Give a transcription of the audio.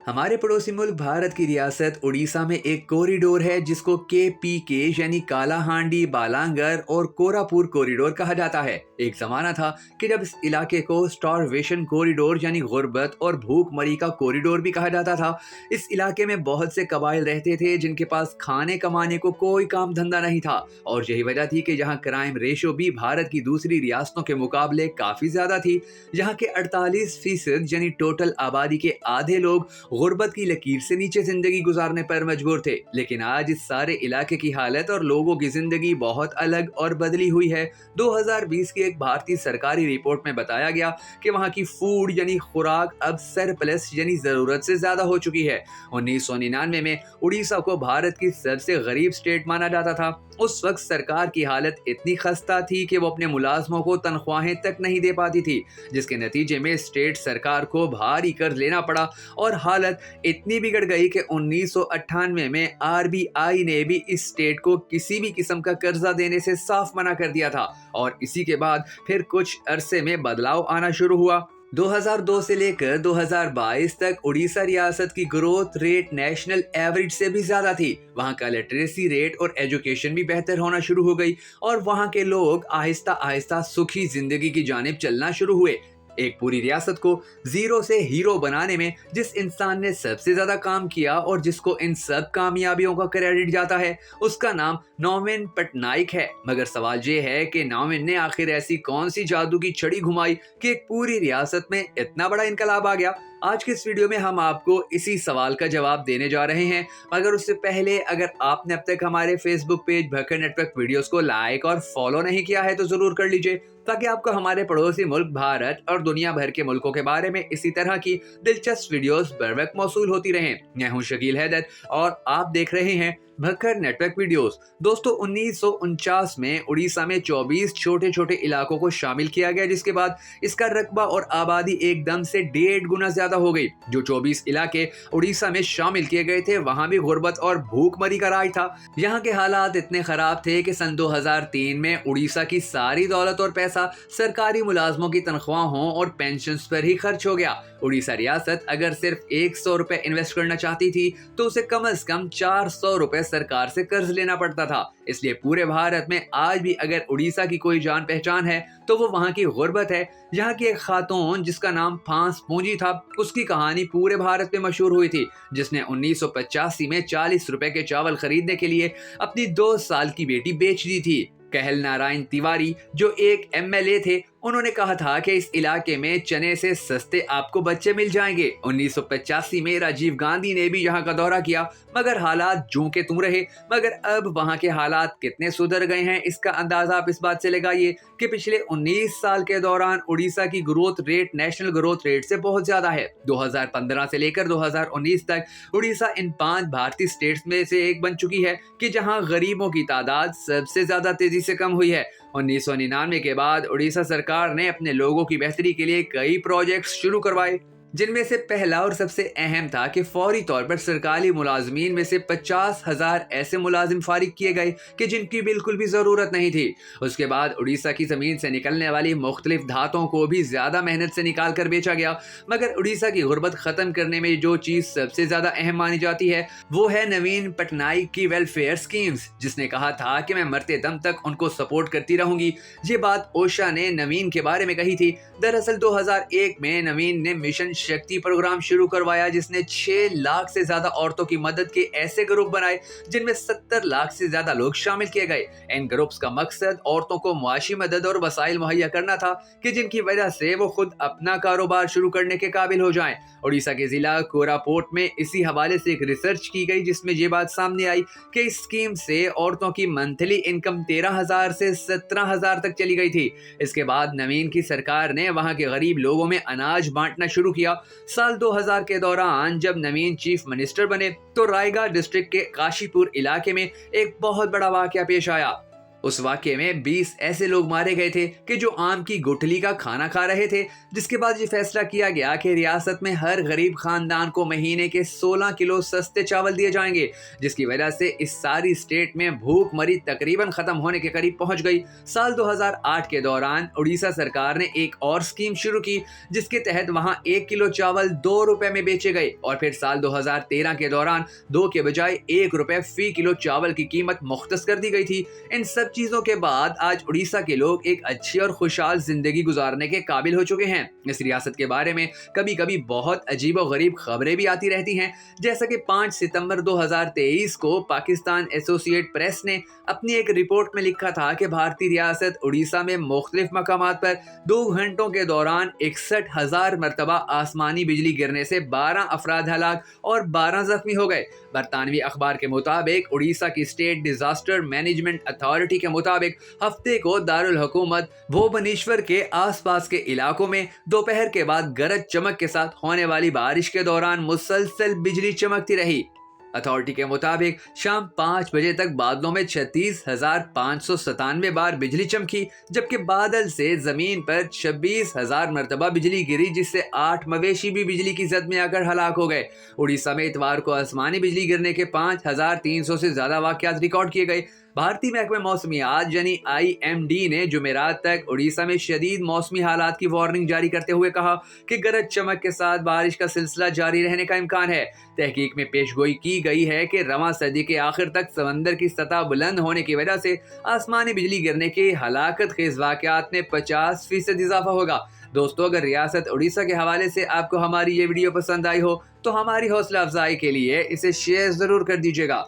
हमारे पड़ोसी मुल्क भारत की रियासत उड़ीसा में एक कॉरिडोर है जिसको KPK यानी काला हांडी, बालांगर और कोरापुर कॉरिडोर कहा जाता है। एक जमाना था कि जब इस इलाके को स्टारवेशन कॉरिडोर यानी गुर्बत और भूखमरी का कॉरिडोर भी कहा जाता था। इस इलाके में बहुत से कबाइल रहते थे जिनके पास खाने कमाने को कोई काम धंधा नहीं था, और यही वजह थी कि यहाँ क्राइम रेशो भी भारत की दूसरी रियासतों के मुकाबले काफी ज्यादा थी। यहाँ के 48% यानी टोटल आबादी के आधे लोग गुर्बत की लकीर से नीचे जिंदगी गुजारने पर मजबूर थे। लेकिन आज इस सारे इलाके की हालत और लोगों की जिंदगी बहुत अलग और बदली हुई है। 2020 की एक भारतीय सरकारी रिपोर्ट में बताया गया कि वहां की फूड यानी खुराक अब सरप्लस यानी जरूरत से ज्यादा हो चुकी है। 1999 में उड़ीसा को भारत की सबसे गरीब स्टेट माना जाता था। उस वक्त सरकार की हालत इतनी खस्ता थी कि वो अपने मुलाजमों को तनख्वाहें तक नहीं दे पाती थी, जिसके नतीजे में स्टेट सरकार को भारी कर्ज लेना पड़ा और हालत इतनी बिगड़ गई कि 1998 में RBI ने भी इस स्टेट को किसी भी किस्म का कर्जा देने से साफ मना कर दिया था। और इसी के बाद फिर कुछ अरसे में बदलाव आना शुरू हुआ। 2002 से लेकर 2022 तक उड़ीसा रियासत की ग्रोथ रेट नेशनल एवरेज से भी ज्यादा थी। वहां का लिटरेसी रेट और एजुकेशन भी बेहतर होना शुरू हो गई और वहां के लोग आहिस्ता आहिस्ता सुखी जिंदगी की जानिब चलना शुरू हुए। एक पूरी रियासत को जीरो से हीरो बनाने में जिस इंसान ने सबसे ज्यादा काम किया और जिसको इन सब कामयाबियों का क्रेडिट जाता है, उसका नाम नवीन पटनायक है। मगर सवाल ये है कि नवीन ने आखिर ऐसी कौन सी जादू की छड़ी घुमाई कि एक पूरी रियासत में इतना बड़ा इनकलाब आ गया। आज के इस वीडियो में हम आपको इसी सवाल का जवाब देने जा रहे हैं। मगर उससे पहले अगर आपने अब तक हमारे Facebook page Bhakkar network videos को लाइक और फॉलो नहीं किया है तो जरूर कर लीजिए, ताकि आपको हमारे पड़ोसी मुल्क भारत और दुनिया भर के मुल्कों के बारे में इसी तरह की दिलचस्प वीडियोस बर वक्त मौसूल होती रहें। मैं हूं शकील हैदर और आप देख रहे हैं भक्कर नेटवर्क वीडियोस। दोस्तों, 1949 में उड़ीसा में 24 छोटे छोटे इलाकों को शामिल किया गया, जिसके बाद इसका रकबा और आबादी एकदम से 1.5 गुना ज्यादा हो गई। जो 24 इलाके उड़ीसा में शामिल किए गए थे वहां भी गुर्बत और भूखमरी का राज था। यहाँ के हालात इतने खराब थे कि सन 2003 में उड़ीसा की सारी दौलत और पैसा सरकारी मुलाजमों की तनख्वाहों और पेंशन पर ही खर्च हो गया। उड़ीसा रियासत अगर सिर्फ 100 रुपए इन्वेस्ट करना चाहती थी तो उसे कम से कम 400 रुपए सरकार से कर्ज लेना पड़ता था। इसलिए पूरे भारत में आज भी अगर उड़ीसा की कोई जान पहचान है तो वो वहाँ की गुर्बत है। यहाँ की एक खातून जिसका नाम फांस पूंजी था, उसकी कहानी पूरे भारत में मशहूर हुई थी, जिसने 1985 में 40 रुपए के चावल खरीदने के लिए अपनी 2 साल की बेटी बेच दी थी। कहल नारायण तिवारी जो एक MLA थे, उन्होंने कहा था कि इस इलाके में चने से सस्ते आपको बच्चे मिल जाएंगे। 1985 में राजीव गांधी ने भी यहाँ का दौरा किया, मगर हालात जूं के त्यों रहे। मगर अब वहाँ के हालात कितने सुधर गए हैं इसका अंदाजा आप इस बात से लगाइए कि पिछले 19 साल के दौरान उड़ीसा की growth rate national growth rate से बहुत ज्यादा है। 2015 से लेकर 2019 तक उड़ीसा इन 5 भारतीय स्टेट्स में से एक बन चुकी है कि जहाँ गरीबों की तादाद सबसे ज्यादा तेजी से कम हुई है। 1999 के बाद उड़ीसा सरकार ने अपने लोगों की बेहतरी के लिए कई प्रोजेक्ट्स शुरू करवाए, जिनमें से पहला और सबसे अहम था कि फौरी तौर पर सरकारी मुलाजमीन में से 50,000 ऐसे मुलाजिम फारिग किए गए कि जिनकी बिल्कुल भी जरूरत नहीं थी। उसके बाद उड़ीसा की जमीन से निकलने वाली मुख्तलिफ धातुओं को भी ज्यादा मेहनत से निकाल कर बेचा गया। मगर उड़ीसा की गुर्बत खत्म करने में जो चीज सबसे ज्यादा अहम मानी जाती है वो है नवीन पटनायक की वेलफेयर स्कीम्स, जिसने कहा था कि मैं मरते दम तक उनको सपोर्ट करती रहूंगी। ये बात ओशा ने नवीन के बारे में कही थी। दरअसल 2001 में नवीन ने मिशन शक्ति प्रोग्राम शुरू करवाया, जिसने 6 लाख से ज्यादा औरतों की मदद के ऐसे ग्रुप बनाए जिनमें 70 लाख से ज्यादा लोग शामिल किए गए। इन ग्रुप्स का मकसद औरतों को मुआशी मदद और वसाइल मुहैया करना था कि जिनकी वजह से वो खुद अपना कारोबार शुरू करने के काबिल हो जाएं। उड़ीसा के जिला कोरापुट में इसी हवाले से एक रिसर्च की गई, जिसमें ये बात सामने आई कि इस स्कीम से औरतों की मंथली इनकम 13,000 से 17,000 तक चली गई थी। इसके बाद नवीन की सरकार ने वहां के गरीब लोगों में अनाज बांटना शुरू किया। साल 2000 के दौरान जब नवीन चीफ मिनिस्टर बने तो रायगढ़ डिस्ट्रिक्ट के काशीपुर इलाके में एक बहुत बड़ा वाकया पेश आया। उस वाक़ये में 20 ऐसे लोग मारे गए थे कि जो आम की गुठली का खाना खा रहे थे, जिसके बाद ये फैसला किया गया कि रियासत में हर गरीब खानदान को महीने के 16 किलो सस्ते चावल दिए जाएंगे, जिसकी वजह से इस सारी स्टेट में भूखमरी तकरीबन खत्म होने के करीब पहुंच गई। साल 2008 के दौरान उड़ीसा सरकार ने एक और स्कीम शुरू की, जिसके तहत वहां 1 किलो चावल 2 रुपए में बेचे गए, और फिर साल 2013 के दौरान 2 के बजाय 1 रुपए फी किलो चावल की कीमत मुख्तस कर दी गई थी। इन सब चीजों के बाद आज उड़ीसा के लोग एक अच्छी और खुशहाल जिंदगी गुजारने के काबिल हो चुके हैं। इस रियासत के बारे में कभी कभी बहुत अजीब और गरीब खबरें भी आती रहती हैं, जैसा कि 5 सितंबर 2023 को पाकिस्तान एसोसिएट प्रेस ने अपनी एक रिपोर्ट में लिखा था कि भारतीय रियासत उड़ीसा में मुख्तलिफ मकामात पर 2 घंटों के दौरान 61,000 मरतबा आसमानी बिजली गिरने से 12 अफराद हलाक और 12 जख्मी हो गए। बरतानवी अखबार के मुताबिक उड़ीसा की स्टेट डिजास्टर मैनेजमेंट अथॉरिटी के मुताबिक हफ्ते को दारुल हुकूमत भुवनेश्वर के आसपास के इलाकों में दोपहर के बाद गरज चमक के साथ होने वाली बारिश के दौरान मुसलसल बिजली चमकती रही। अथॉरिटी के मुताबिक शाम 5 बजे तक बादलों में 36,597 बार बिजली चमकी, जबकि बादल से जमीन पर 26,000 मरतबा बिजली गिरी, जिससे 8 मवेशी भी बिजली की जद में आकर हलाक हो गए। उड़ीसा में इतवार को आसमानी बिजली गिरने के 5,300 से ज्यादा वाकयात रिकॉर्ड किए गए। भारतीय महकमे मौसमियात यानी IMD ने जुमेरात तक उड़ीसा में शदीद मौसमी हालात की वार्निंग जारी करते हुए कहा कि गरज चमक के साथ बारिश का सिलसिला जारी रहने का इम्कान है। तहकीक में पेशगोई की गई है कि रवां सदी के आखिर तक समंदर की सतह बुलंद होने की वजह से आसमानी बिजली गिरने के हलाकत खेज वाकयात में 50% इजाफा होगा। दोस्तों, अगर रियासत उड़ीसा के हवाले से आपको हमारी ये वीडियो पसंद आई हो तो हमारी हौसला अफजाई के लिए इसे शेयर जरूर कर दीजिएगा।